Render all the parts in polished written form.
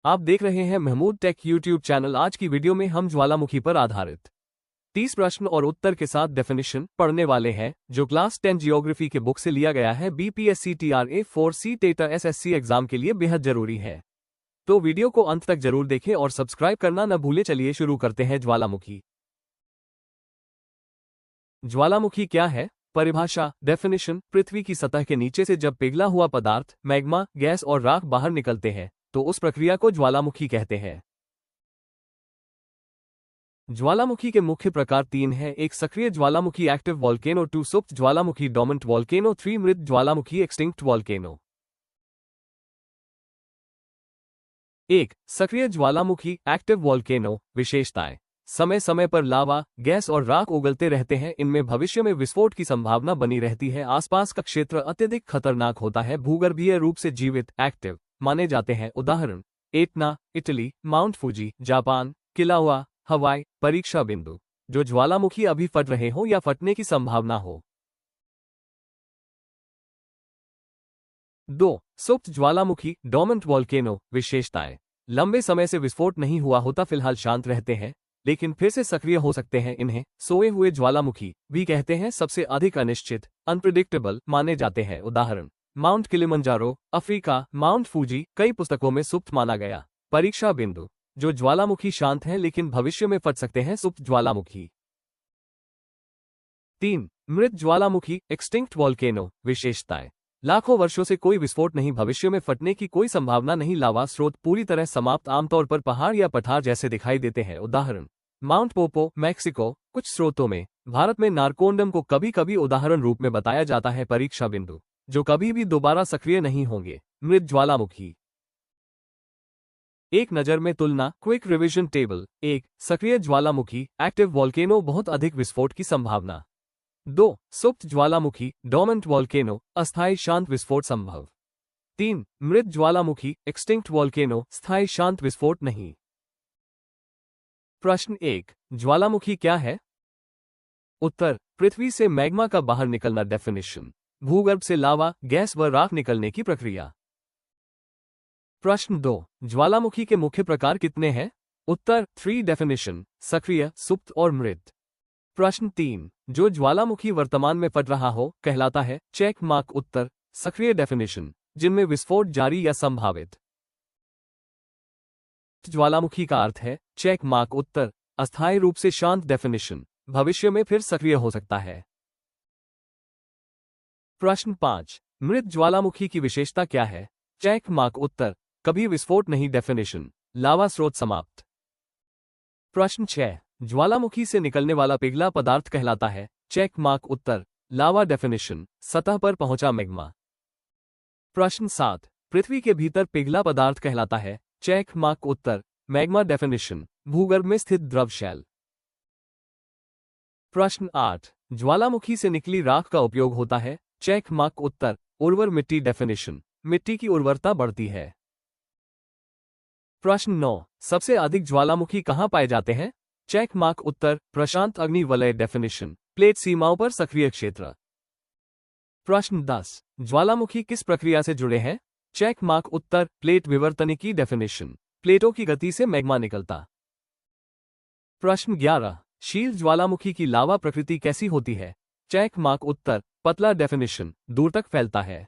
आप देख रहे हैं महमूद टेक यूट्यूब चैनल। आज की वीडियो में हम ज्वालामुखी पर आधारित 30 प्रश्न और उत्तर के साथ डेफिनेशन पढ़ने वाले हैं, जो क्लास 10 जियोग्राफी के बुक से लिया गया है। बीपीएससी TRA4C टेटा SSC एग्जाम के लिए बेहद जरूरी है, तो वीडियो को अंत तक जरूर देखें और सब्सक्राइब करना न भूलें। चलिए शुरू करते हैं। ज्वालामुखी। ज्वालामुखी क्या है? परिभाषा, डेफिनेशन। पृथ्वी की सतह के नीचे से जब पिघला हुआ पदार्थ, मैग्मा, गैस और राख बाहर निकलते हैं तो उस प्रक्रिया को ज्वालामुखी कहते हैं। ज्वालामुखी के मुख्य प्रकार 3 हैं। 1 सक्रिय ज्वालामुखी एक्टिव वॉल्केनो, 2 सुप्त ज्वालामुखी डोर्मेंट वॉल्केनो, 3 मृत ज्वालामुखी एक्सटिंक्ट वॉल्केनो। 1 सक्रिय ज्वालामुखी एक्टिव वॉल्केनो। विशेषताएं: समय समय पर लावा, गैस और राख उगलते रहते हैं। इनमें भविष्य में विस्फोट की संभावना बनी रहती है। आसपास का क्षेत्र अत्यधिक खतरनाक होता है। भूगर्भीय रूप से जीवित एक्टिव माने जाते हैं। उदाहरण: Etna Italy, mount Fuji Japan, किलाउआ हवाई। परीक्षा बिंदु: जो ज्वालामुखी अभी फट रहे हो या फटने की संभावना हो। 2 सुप्त ज्वालामुखी डोर्मेंट वॉल्केनो। विशेषताएं: लंबे समय से विस्फोट नहीं हुआ होता, फिलहाल शांत रहते हैं, लेकिन फिर से सक्रिय हो सकते हैं। इन्हें सोए हुए ज्वालामुखी भी कहते हैं। सबसे अधिक अनिश्चित अनप्रिडिक्टेबल माने जाते हैं। उदाहरण: mount Kilimanjaro Africa, mount Fuji कई पुस्तकों में सुप्त माना गया। परीक्षा बिंदु: जो ज्वालामुखी शांत हैं लेकिन भविष्य में फट सकते हैं। सुप्त ज्वालामुखी। 3 मृत ज्वालामुखी एक्सटिंक्ट वॉल्केनो। विशेषताएं: लाखों वर्षों से कोई विस्फोट नहीं, भविष्य में फटने की कोई संभावना नहीं। लावा स्रोत पूरी तरह समाप्त, आमतौर पर पहाड़ या पठार जैसे दिखाई देते हैं। उदाहरण: माउंट पोपो मैक्सिको। कुछ स्रोतों में भारत में नारकोंडम को कभी कभी उदाहरण रूप में बताया जाता है। परीक्षा बिंदु: जो कभी भी दोबारा सक्रिय नहीं होंगे। मृत ज्वालामुखी। एक नज़र में तुलना, क्विक रिवीजन टेबल। 1 सक्रिय ज्वालामुखी एक्टिव वॉल्केनो, बहुत अधिक विस्फोट की संभावना। 2 सुप्त ज्वालामुखी डोर्मेंट वॉल्केनो, अस्थायी शांत विस्फोट संभव। 3 मृत ज्वालामुखी एक्सटिंक्ट वॉल्केनो, स्थायी शांत विस्फोट नहीं। प्रश्न 1 ज्वालामुखी क्या है? उत्तर: पृथ्वी से मैग्मा का बाहर निकलना। डेफिनेशन: भूगर्भ से लावा, गैस व राख निकलने की प्रक्रिया। प्रश्न 2 ज्वालामुखी के मुख्य प्रकार कितने हैं? उत्तर: 3 डेफिनेशन: सक्रिय, सुप्त और मृत। प्रश्न 3 जो ज्वालामुखी वर्तमान में फट रहा हो कहलाता है। Check mark. उत्तर: सक्रिय डेफिनेशन, जिनमें विस्फोट जारी या संभावित। ज्वालामुखी का अर्थ है चेक मार्क। उत्तर: अस्थायी रूप से शांत डेफिनेशन, भविष्य में फिर सक्रिय हो सकता है। प्रश्न 5 मृत ज्वालामुखी की विशेषता क्या है? Check mark. उत्तर: कभी विस्फोट नहीं। डेफिनेशन: लावा स्रोत समाप्त। प्रश्न 6 ज्वालामुखी से निकलने वाला पिघला पदार्थ कहलाता है। Check mark. उत्तर: लावा। डेफिनेशन: सतह पर पहुंचा मैग्मा। प्रश्न 7 पृथ्वी के भीतर पिघला पदार्थ कहलाता है। Check mark. उत्तर: मैग्मा। डेफिनेशन: भूगर्भ में स्थित द्रव शैल। प्रश्न 8 ज्वालामुखी से निकली राख का उपयोग होता है। Check mark. उत्तर: उर्वर मिट्टी। डेफिनेशन: मिट्टी की उर्वरता बढ़ती है। प्रश्न 9 सबसे अधिक ज्वालामुखी कहां पाए जाते हैं? Check mark. उत्तर: प्रशांत अग्नि वलय। डेफिनेशन: प्लेट सीमाओं पर सक्रिय क्षेत्र। प्रश्न 10 ज्वालामुखी किस प्रक्रिया से जुड़े हैं? Check mark. उत्तर: प्लेट विवर्तनिकी। डेफिनेशन: प्लेटों की गति से मैग्मा निकलता। प्रश्न 11 शील ज्वालामुखी की लावा प्रकृति कैसी होती है? Check mark. उत्तर: पतला। डेफिनेशन: दूर तक फैलता है।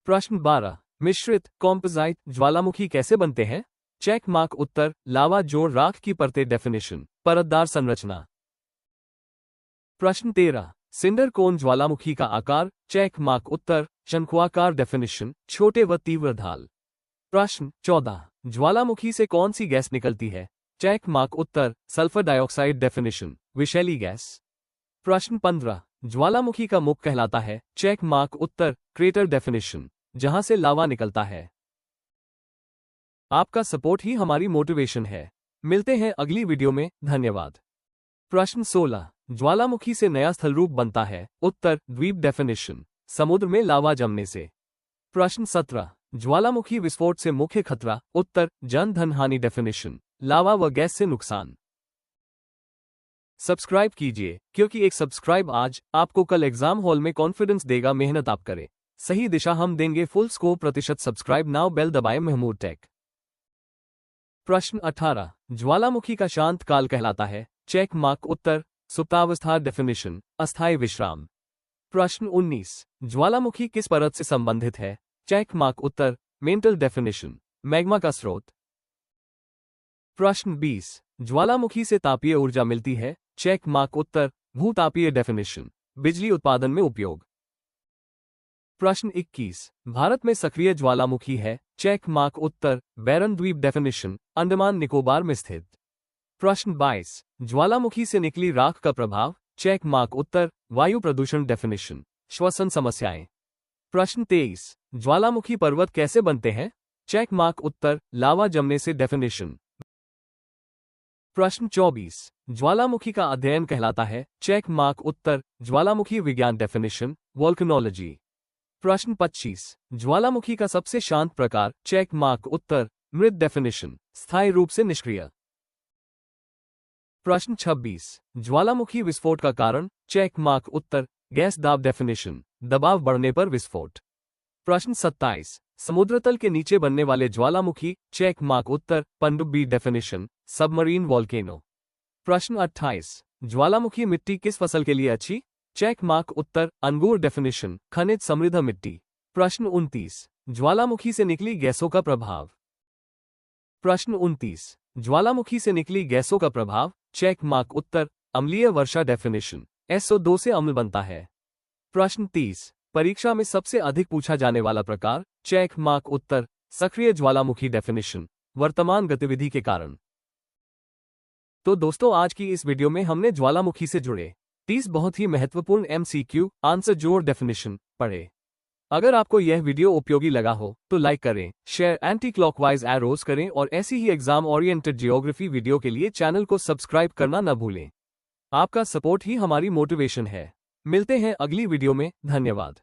प्रश्न 12 मिश्रित कॉम्पोजाइट ज्वालामुखी कैसे बनते हैं? Check mark. उत्तर: लावा जोड़ राख की परतें। डेफिनेशन: परतदार संरचना। प्रश्न 13 सिंडर कोन ज्वालामुखी का आकार? Check mark. उत्तर: शंक्वाकार। डेफिनेशन: छोटे व तीव्र ढाल। प्रश्न 14 ज्वालामुखी से कौन सी गैस निकलती है? Check mark. उत्तर: सल्फर डाइऑक्साइड। डेफिनेशन: विषैली गैस। प्रश्न 15 ज्वालामुखी का मुख कहलाता है। Check mark. उत्तर: क्रेटर। डेफिनेशन: जहां से लावा निकलता है। आपका सपोर्ट ही हमारी मोटिवेशन है। मिलते हैं अगली वीडियो में। धन्यवाद। प्रश्न 16 ज्वालामुखी से नया स्थलरूप बनता है। उत्तर: द्वीप। डेफिनेशन: समुद्र में लावा जमने से। प्रश्न 17 ज्वालामुखी विस्फोट से मुख्य खतरा? उत्तर: जन धन हानि। डेफिनेशन: लावा व गैस से नुकसान। सब्सक्राइब कीजिए, क्योंकि एक सब्सक्राइब आज आपको कल एग्जाम हॉल में कॉन्फिडेंस देगा। मेहनत आप करें। सही दिशा हम देंगे full score %। Subscribe now, bell दबाएं। महमूद टेक। प्रश्न 18, ज्वालामुखी का शांत काल कहलाता है? Check mark. उत्तर, सुप्तावस्था। डेफिनेशन, अस्थायी विश्राम। प्रश्न 19, ज्वालामुखी किस परत से संबंधित है? Check mark. उत्तर, मेंटल। डेफिनेशन, मैग्मा का स्रोत। प्रश्न 20, ज्वालामुखी से तापीय ऊर्जा मिलती है? Check mark. उत्तर, भूतापीय। डेफिनेशन, बिजली उत्पादन में उपयोग। प्रश्न 21, भारत में सक्रिय ज्वालामुखी है? Check mark. उत्तर, बैरन द्वीप। डेफिनेशन, अंडमान निकोबार में स्थित। प्रश्न 22, ज्वालामुखी से निकली राख का प्रभाव? Check mark. उत्तर, वायु प्रदूषण। डेफिनेशन, श्वसन समस्याएं। प्रश्न 23, ज्वालामुखी पर्वत कैसे बनते हैं? Check mark. उत्तर, लावा जमने से। डेफिनेशन। प्रश्न 24, ज्वालामुखी का अध्ययन कहलाता है? Check mark. उत्तर, ज्वालामुखी विज्ञान। Definition, volcanology. प्रश्न 25, ज्वालामुखी का सबसे शांत प्रकार? Check mark. उत्तर, मृत। डेफिनेशन, स्थायी रूप से निष्क्रिय। प्रश्न 26, ज्वालामुखी विस्फोट का कारण? Check mark. उत्तर, गैस दाब। डेफिनेशन, दबाव बढ़ने पर विस्फोट। प्रश्न 27, समुद्र तल के नीचे बनने वाले ज्वालामुखी? Check mark. उत्तर, पनडुब्बी। Definition, submarine volcano. प्रश्न 28, ज्वालामुखी मिट्टी किस फसल के लिए अच्छी? Check mark. उत्तर, अंगूर। डेफिनेशन, खनिज समृद्ध मिट्टी। प्रश्न 29, ज्वालामुखी से निकली गैसों का प्रभाव? प्रश्न 29, ज्वालामुखी से निकली गैसों का प्रभाव? Check mark. उत्तर, अम्लीय वर्षा। डेफिनेशन, SO2 से अम्ल बनता है। प्रश्न 30, परीक्षा में सबसे अधिक पूछा जाने वाला प्रकार? Check mark. उत्तर, सक्रिय ज्वालामुखी। डेफिनेशन, वर्तमान गतिविधि के कारण। तो दोस्तों, आज की इस वीडियो में हमने ज्वालामुखी से जुड़े 30 बहुत ही महत्वपूर्ण MCQ आंसर जोड़ डेफिनेशन पढ़े। अगर आपको यह वीडियो उपयोगी लगा हो तो लाइक करें, शेयर, एंटी क्लॉकवाइज एरोस करें और ऐसी ही एग्जाम ओरिएंटेड जियोग्राफी वीडियो के लिए चैनल को सब्सक्राइब करना न भूलें। आपका सपोर्ट ही हमारी मोटिवेशन है। मिलते हैं अगली वीडियो में। धन्यवाद।